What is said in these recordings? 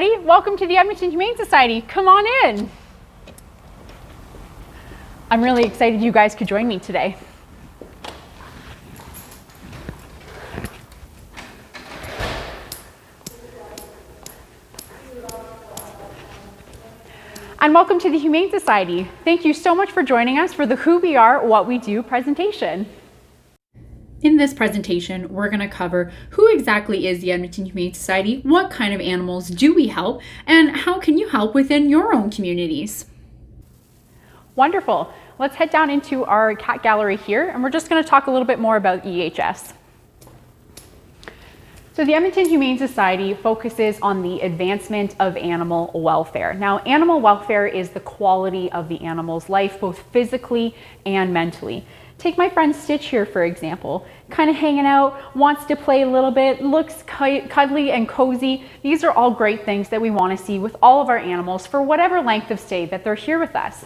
everybody. Welcome to the Edmonton Humane Society. Come on in. I'm really excited you guys could join me today. And welcome to the Humane Society. Thank you so much for joining us for the Who We Are, What We Do presentation. In this presentation, we're going to cover who exactly is the Edmonton Humane Society, what kind of animals do we help, and how can you help within your own communities. Wonderful. Let's head down into our cat gallery here, and we're just going to talk a little bit more about EHS. So the Edmonton Humane Society focuses on the advancement of animal welfare. Now, animal welfare is the quality of the animal's life, both physically and mentally. Take my friend Stitch here, for example, kind of hanging out, wants to play a little bit, looks cuddly and cozy. These are all great things that we want to see with all of our animals for whatever length of stay that they're here with us.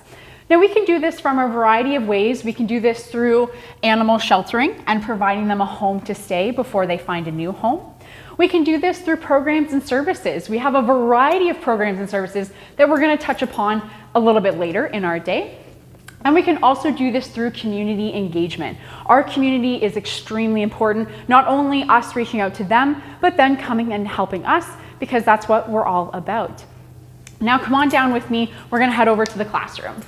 Now, we can do this from a variety of ways. We can do this through animal sheltering and providing them a home to stay before they find a new home. We can do this through programs and services. We have a variety of programs and services that we're going to touch upon a little bit later in our day. And we can also do this through community engagement. Our community is extremely important, not only us reaching out to them, but then coming and helping us, because that's what we're all about. Now come on down with me. We're going to head over to the classroom.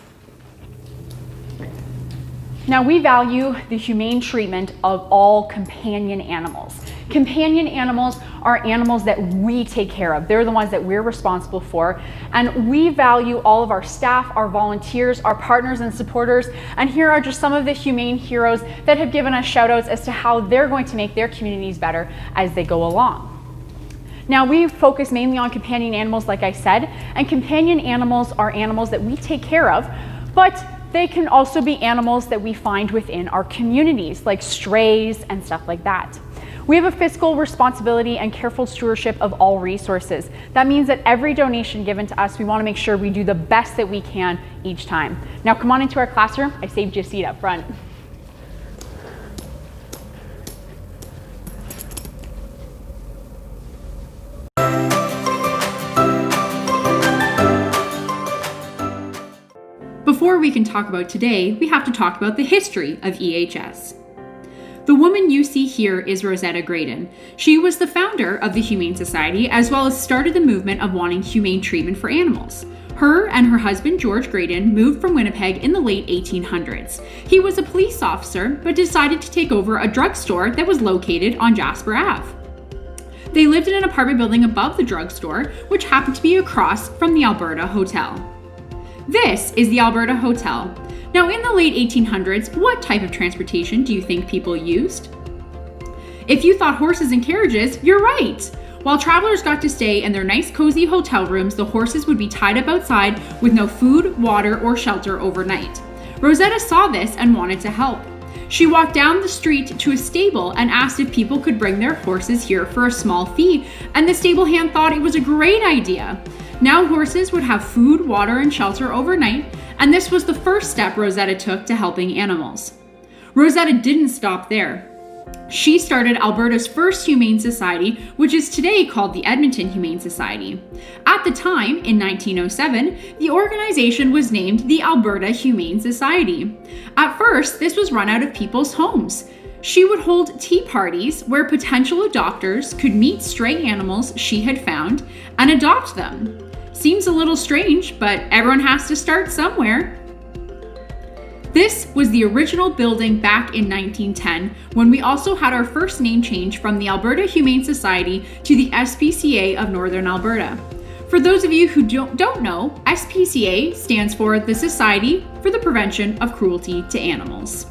Now, we value the humane treatment of all companion animals. Companion animals are animals that we take care of. They're the ones that we're responsible for. And we value all of our staff, our volunteers, our partners and supporters. And here are just some of the humane heroes that have given us shout outs as to how they're going to make their communities better as they go along. Now, we focus mainly on companion animals, like I said, and companion animals are animals that we take care of, but they can also be animals that we find within our communities, like strays and stuff like that. We have a fiscal responsibility and careful stewardship of all resources. That means that every donation given to us, we want to make sure we do the best that we can each time. Now come on into our classroom. I saved you a seat up front. Before we can talk about today, we have to talk about the history of EHS. The woman you see here is Rosetta Graydon. She was the founder of the Humane Society, as well as started the movement of wanting humane treatment for animals. Her and her husband, George Graydon, moved from Winnipeg in the late 1800s. He was a police officer, but decided to take over a drugstore that was located on Jasper Ave. They lived in an apartment building above the drugstore, which happened to be across from the Alberta Hotel. This is the Alberta Hotel. Now, in the late 1800s, what type of transportation do you think people used? If you thought horses and carriages, you're right. While travelers got to stay in their nice cozy hotel rooms, the horses would be tied up outside with no food, water, or shelter overnight. Rosetta saw this and wanted to help. She walked down the street to a stable and asked if people could bring their horses here for a small fee, and the stable hand thought it was a great idea. Now horses would have food, water, and shelter overnight, and this was the first step Rosetta took to helping animals. Rosetta didn't stop there. She started Alberta's first humane society, which is today called the Edmonton Humane Society. At the time, in 1907, the organization was named the Alberta Humane Society. At first, this was run out of people's homes. She would hold tea parties where potential adopters could meet stray animals she had found and adopt them. Seems a little strange, but everyone has to start somewhere. This was the original building back in 1910, when we also had our first name change from the Alberta Humane Society to the SPCA of Northern Alberta. For those of you who don't know, SPCA stands for the Society for the Prevention of Cruelty to Animals.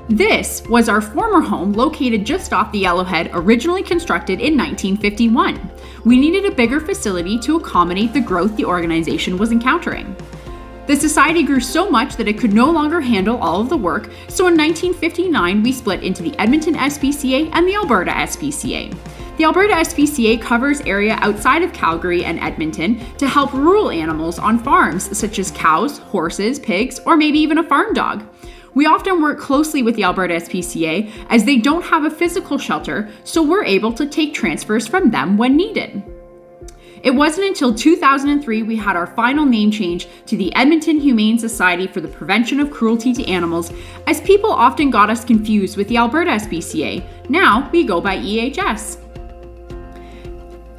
This was our former home, located just off the Yellowhead, originally constructed in 1951. We needed a bigger facility to accommodate the growth the organization was encountering. The society grew so much that it could no longer handle all of the work, so in 1959 we split into the Edmonton SPCA and the Alberta SPCA. The Alberta SPCA covers area outside of Calgary and Edmonton to help rural animals on farms such as cows, horses, pigs, or maybe even a farm dog. We often work closely with the Alberta SPCA as they don't have a physical shelter, so we're able to take transfers from them when needed. It wasn't until 2003 we had our final name change to the Edmonton Humane Society for the Prevention of Cruelty to Animals, as people often got us confused with the Alberta SPCA. Now we go by EHS.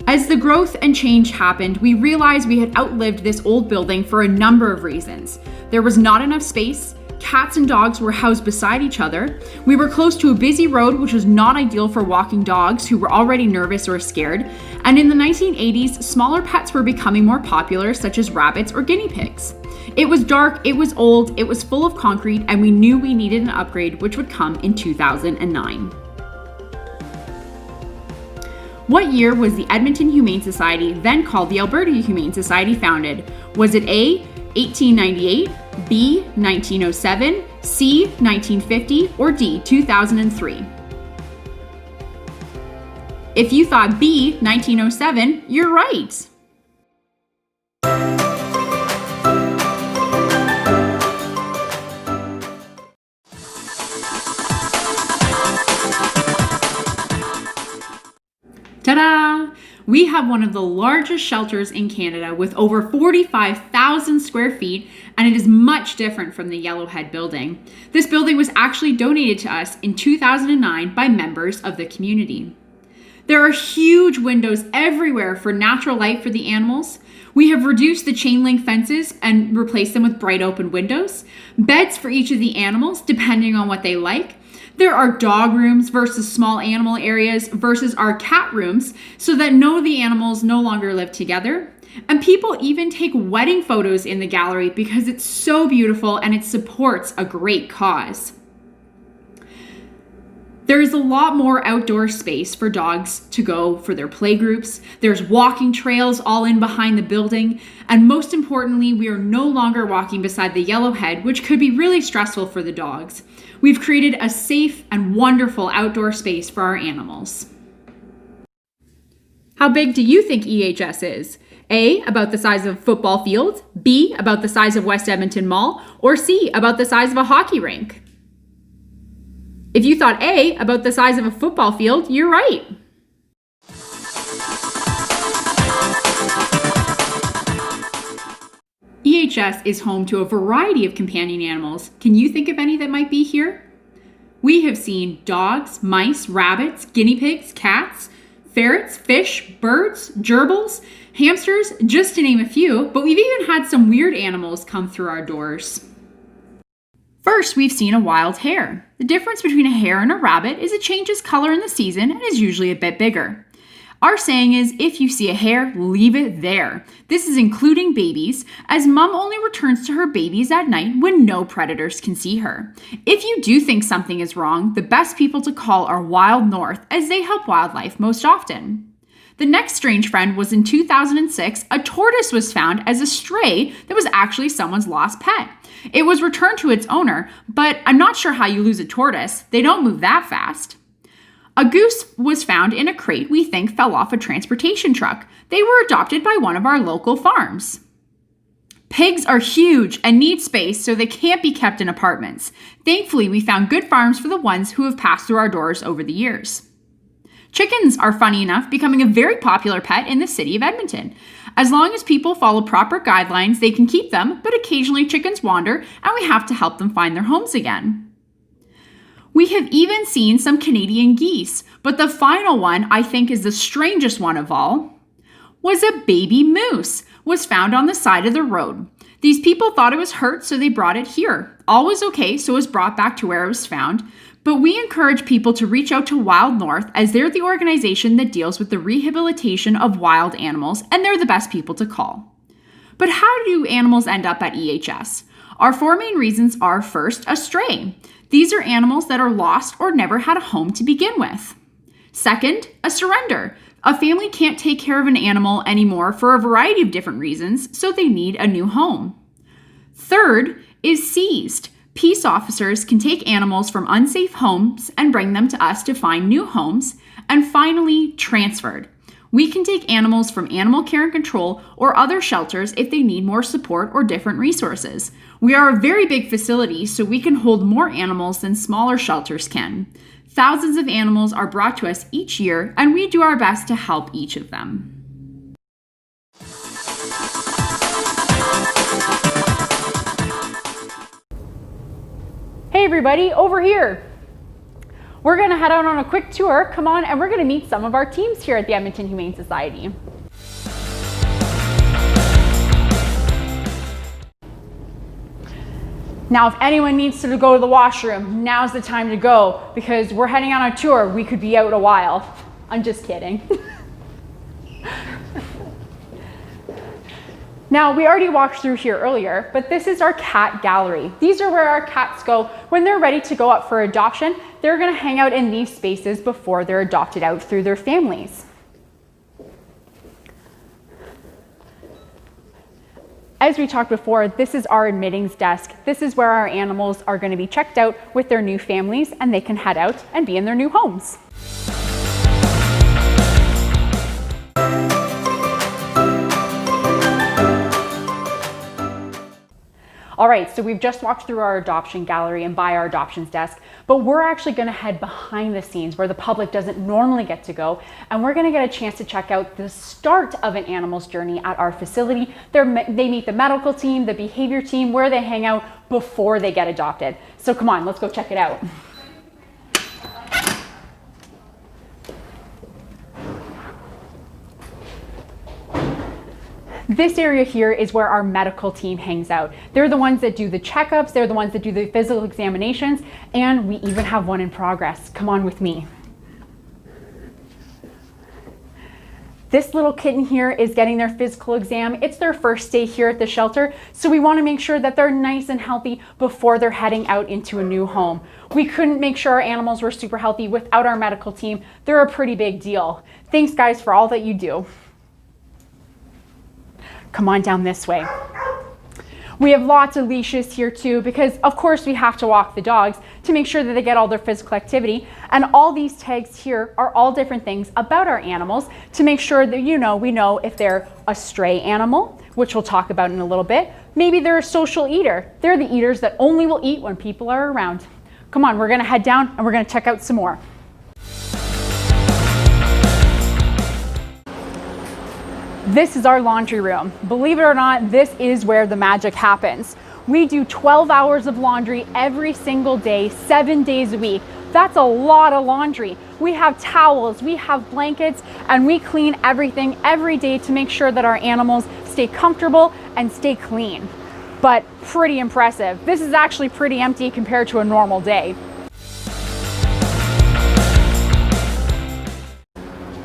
As the growth and change happened, we realized we had outlived this old building for a number of reasons. There was not enough space. Cats and dogs were housed beside each other. We were close to a busy road, which was not ideal for walking dogs who were already nervous or scared. And in the 1980s, smaller pets were becoming more popular, such as rabbits or guinea pigs. It was dark, it was old, it was full of concrete, and we knew we needed an upgrade, which would come in 2009. What year was the Edmonton Humane Society, then called the Alberta Humane Society, founded? Was it A, 1898, B, 1907, C, 1950, or D, 2003? If you thought B, 1907, you're right. Ta-da! We have one of the largest shelters in Canada with over 45,000 square feet, and it is much different from the Yellowhead building. This building was actually donated to us in 2009 by members of the community. There are huge windows everywhere for natural light for the animals. We have reduced the chain link fences and replaced them with bright open windows, beds for each of the animals depending on what they like. There are dog rooms versus small animal areas versus our cat rooms so that the animals no longer live together. And people even take wedding photos in the gallery because it's so beautiful and it supports a great cause. There is a lot more outdoor space for dogs to go for their play groups. There's walking trails all in behind the building. And most importantly, we are no longer walking beside the Yellowhead, which could be really stressful for the dogs. We've created a safe and wonderful outdoor space for our animals. How big do you think EHS is? A, about the size of a football field, B, about the size of West Edmonton Mall, or C, about the size of a hockey rink? If you thought A, about the size of a football field, you're right. EHS is home to a variety of companion animals. Can you think of any that might be here? We have seen dogs, mice, rabbits, guinea pigs, cats, ferrets, fish, birds, gerbils, hamsters, just to name a few, but we've even had some weird animals come through our doors. First, we've seen a wild hare. The difference between a hare and a rabbit is it changes color in the season and is usually a bit bigger. Our saying is, if you see a hare, leave it there. This is including babies, as mom only returns to her babies at night when no predators can see her. If you do think something is wrong, the best people to call are Wild North, as they help wildlife most often. The next strange friend was in 2006, a tortoise was found as a stray that was actually someone's lost pet. It was returned to its owner, but I'm not sure how you lose a tortoise. They don't move that fast. A goose was found in a crate we think fell off a transportation truck. They were adopted by one of our local farms. Pigs are huge and need space, so they can't be kept in apartments. Thankfully, we found good farms for the ones who have passed through our doors over the years. Chickens are, funny enough, becoming a very popular pet in the city of Edmonton. As long as people follow proper guidelines, they can keep them, but occasionally chickens wander and we have to help them find their homes again. We have even seen some Canadian geese, but the final one, I think is the strangest one of all, was a baby moose, was found on the side of the road. These people thought it was hurt, so they brought it here. All was okay, so it was brought back to where it was found. But we encourage people to reach out to Wild North, as they're the organization that deals with the rehabilitation of wild animals, and they're the best people to call. But how do animals end up at EHS? Our four main reasons are: first, a stray. These are animals that are lost or never had a home to begin with. Second, a surrender. A family can't take care of an animal anymore for a variety of different reasons, so they need a new home. Third is seized. Peace officers can take animals from unsafe homes and bring them to us to find new homes. And finally, transferred. We can take animals from animal care and control or other shelters if they need more support or different resources. We are a very big facility, so we can hold more animals than smaller shelters can. Thousands of animals are brought to us each year, and we do our best to help each of them. everybody, over here. We're gonna head out on a quick tour, come on, and we're gonna meet some of our teams here at the Edmonton Humane Society. Now, if anyone needs to go to the washroom, now's the time to go, because we're heading on a tour. We could be out a while. I'm just kidding. Now, we already walked through here earlier, but this is our cat gallery. These are where our cats go when they're ready to go up for adoption. They're gonna hang out in these spaces before they're adopted out through their families. As we talked before, this is our admittings desk. This is where our animals are gonna be checked out with their new families, and they can head out and be in their new homes. All right, so we've just walked through our adoption gallery and by our adoptions desk, but we're actually gonna head behind the scenes where the public doesn't normally get to go, and we're gonna get a chance to check out the start of an animal's journey at our facility. They meet the medical team, the behavior team, where they hang out before they get adopted. So come on, let's go check it out. This area here is where our medical team hangs out. They're the ones that do the checkups, they're the ones that do the physical examinations, and we even have one in progress. Come on with me. This little kitten here is getting their physical exam. It's their first day here at the shelter, so we want to make sure that they're nice and healthy before they're heading out into a new home. We couldn't make sure our animals were super healthy without our medical team. They're a pretty big deal. Thanks, guys, for all that you do. Come on down this way. We have lots of leashes here too, because of course we have to walk the dogs to make sure that they get all their physical activity. And all these tags here are all different things about our animals to make sure that we know if they're a stray animal, which we'll talk about in a little bit. Maybe they're a social eater. They're the eaters that only will eat when people are around. Come on, we're gonna head down and we're gonna check out some more. This is our laundry room. Believe it or not, this is where the magic happens. We do 12 hours of laundry every single day, 7 days a week. That's a lot of laundry. We have towels, we have blankets, and we clean everything every day to make sure that our animals stay comfortable and stay clean. But pretty impressive. This is actually pretty empty compared to a normal day.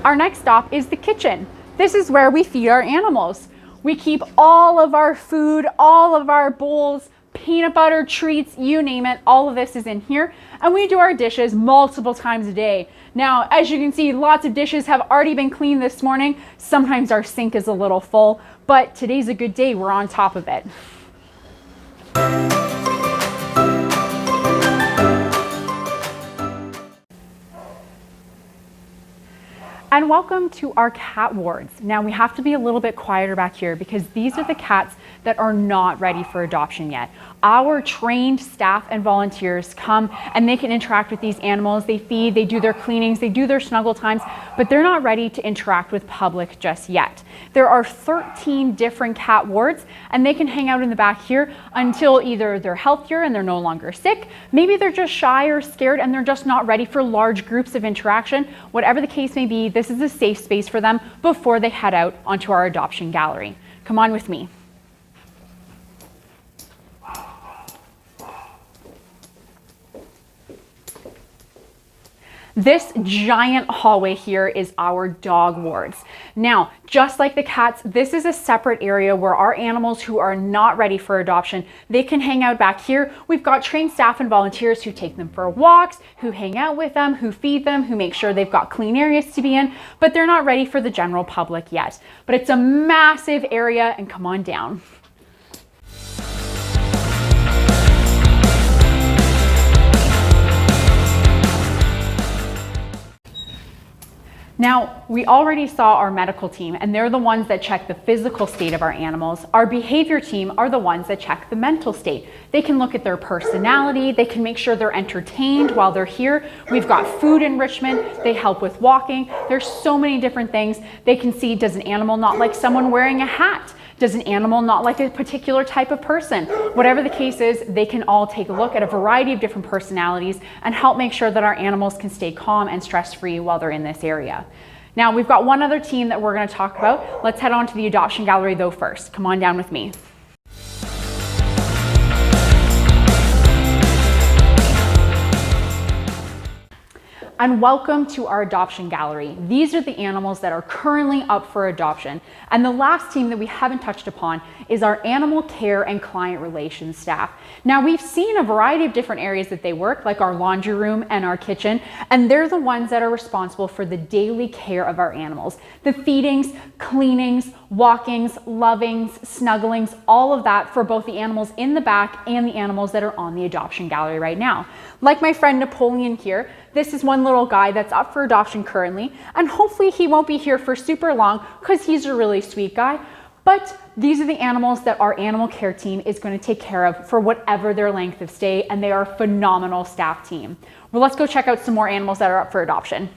Our next stop is the kitchen. This is where we feed our animals. We keep all of our food, all of our bowls, peanut butter, treats, you name it, all of this is in here. And we do our dishes multiple times a day. Now, as you can see, lots of dishes have already been cleaned this morning. Sometimes our sink is a little full, but today's a good day, we're on top of it. And welcome to our cat wards. Now we have to be a little bit quieter back here because these are the cats that are not ready for adoption yet. Our trained staff and volunteers come and they can interact with these animals. They feed, they do their cleanings, they do their snuggle times, but they're not ready to interact with public just yet. There are 13 different cat wards and they can hang out in the back here until either they're healthier and they're no longer sick, maybe they're just shy or scared and they're just not ready for large groups of interaction. Whatever the case may be, this is a safe space for them before they head out onto our adoption gallery. Come on with me. This giant hallway here is our dog wards. Now, just like the cats, this is a separate area where our animals who are not ready for adoption, they can hang out back here. We've got trained staff and volunteers who take them for walks, who hang out with them, who feed them, who make sure they've got clean areas to be in, but they're not ready for the general public yet. But it's a massive area, and come on down. Now, we already saw our medical team, and they're the ones that check the physical state of our animals. Our behavior team are the ones that check the mental state. They can look at their personality, they can make sure they're entertained while they're here. We've got food enrichment, they help with walking. There's so many different things. They can see, does an animal not like someone wearing a hat? Does an animal not like a particular type of person? Whatever the case is, they can all take a look at a variety of different personalities and help make sure that our animals can stay calm and stress-free while they're in this area. Now, we've got one other team that we're going to talk about. Let's head on to the adoption gallery though first. Come on down with me. And welcome to our adoption gallery. These are the animals that are currently up for adoption. And the last team that we haven't touched upon is our animal care and client relations staff. Now, we've seen a variety of different areas that they work, like our laundry room and our kitchen, and they're the ones that are responsible for the daily care of our animals. The feedings, cleanings, walkings, lovings, snugglings, all of that for both the animals in the back and the animals that are on the adoption gallery right now. Like my friend Napoleon here, this is one little guy that's up for adoption currently, and hopefully he won't be here for super long because he's a really sweet guy. But these are the animals that our animal care team is going to take care of for whatever their length of stay, and they are a phenomenal staff team. Well, let's go check out some more animals that are up for adoption.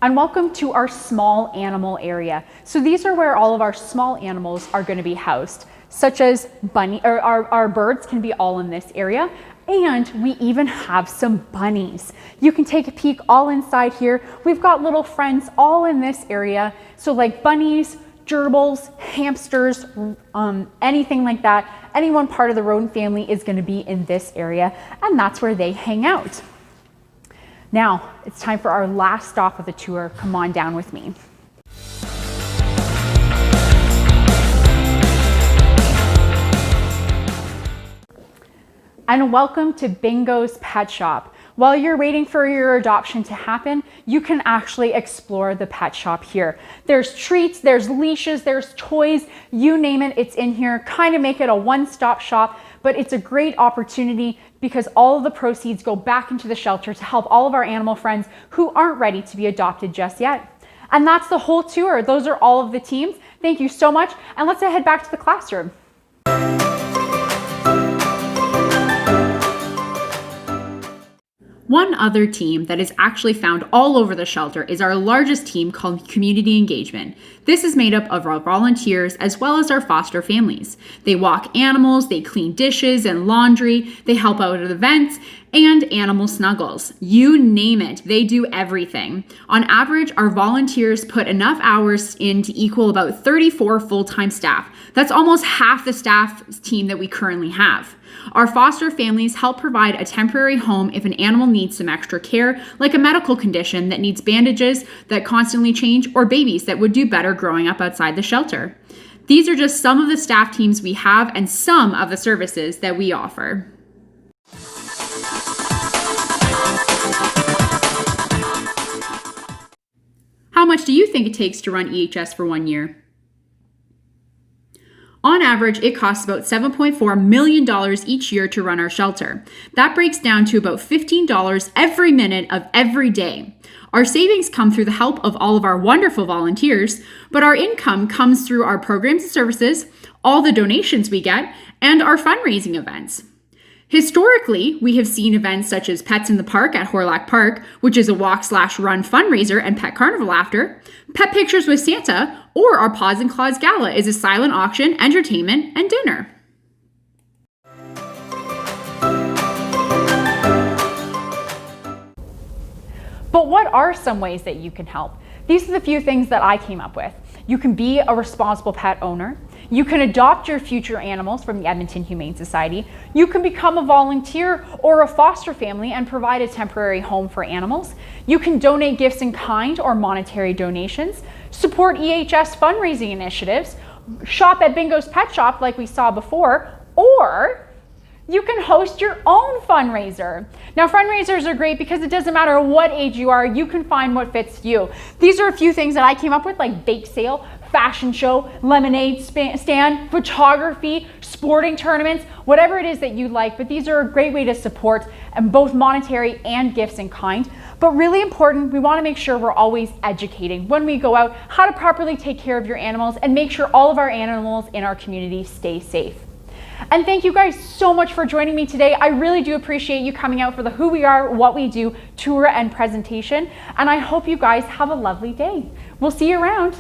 And welcome to our small animal area. So these are where all of our small animals are going to be housed, such as our birds can be all in this area. And we even have some bunnies. You can take a peek all inside here. We've got little friends all in this area. So like bunnies, gerbils, hamsters, anything like that. Any one part of the rodent family is going to be in this area, and that's where they hang out. Now, it's time for our last stop of the tour. Come on down with me. And welcome to Bingo's Pet Shop. While you're waiting for your adoption to happen, you can actually explore the pet shop here. There's treats, there's leashes, there's toys, you name it, it's in here. Kind of make it a one-stop shop, but it's a great opportunity because all of the proceeds go back into the shelter to help all of our animal friends who aren't ready to be adopted just yet. And that's the whole tour. Those are all of the teams. Thank you so much. And let's head back to the classroom. One other team that is actually found all over the shelter is our largest team called Community Engagement. This is made up of our volunteers as well as our foster families. They walk animals, they clean dishes and laundry, they help out at events, and animal snuggles. You name it, they do everything. On average, our volunteers put enough hours in to equal about 34 full-time staff. That's almost half the staff team that we currently have. Our foster families help provide a temporary home if an animal needs some extra care, like a medical condition that needs bandages that constantly change, or babies that would do better growing up outside the shelter. These are just some of the staff teams we have and some of the services that we offer. How much do you think it takes to run EHS for 1 year? On average, it costs about $7.4 million each year to run our shelter. That breaks down to about $15 every minute of every day. Our savings come through the help of all of our wonderful volunteers, but our income comes through our programs and services, all the donations we get, and our fundraising events. Historically, we have seen events such as Pets in the Park at Horlock Park, which is a walk/run fundraiser and pet carnival after, Pet Pictures with Santa, or our Paws and Claws Gala is a silent auction, entertainment, and dinner. But what are some ways that you can help? These are the few things that I came up with. You can be a responsible pet owner. You can adopt your future animals from the Edmonton Humane Society. You can become a volunteer or a foster family and provide a temporary home for animals. You can donate gifts in kind or monetary donations, support EHS fundraising initiatives, shop at Bingo's Pet Shop like we saw before, or you can host your own fundraiser. Now, fundraisers are great because it doesn't matter what age you are, you can find what fits you. These are a few things that I came up with, like bake sale, fashion show, lemonade stand, photography, sporting tournaments, whatever it is that you like, but these are a great way to support both monetary and gifts in kind. But really important, we want to make sure we're always educating when we go out how to properly take care of your animals and make sure all of our animals in our community stay safe. And thank you guys so much for joining me today. I really do appreciate you coming out for the Who We Are, What We Do tour and presentation. And I hope you guys have a lovely day. We'll see you around.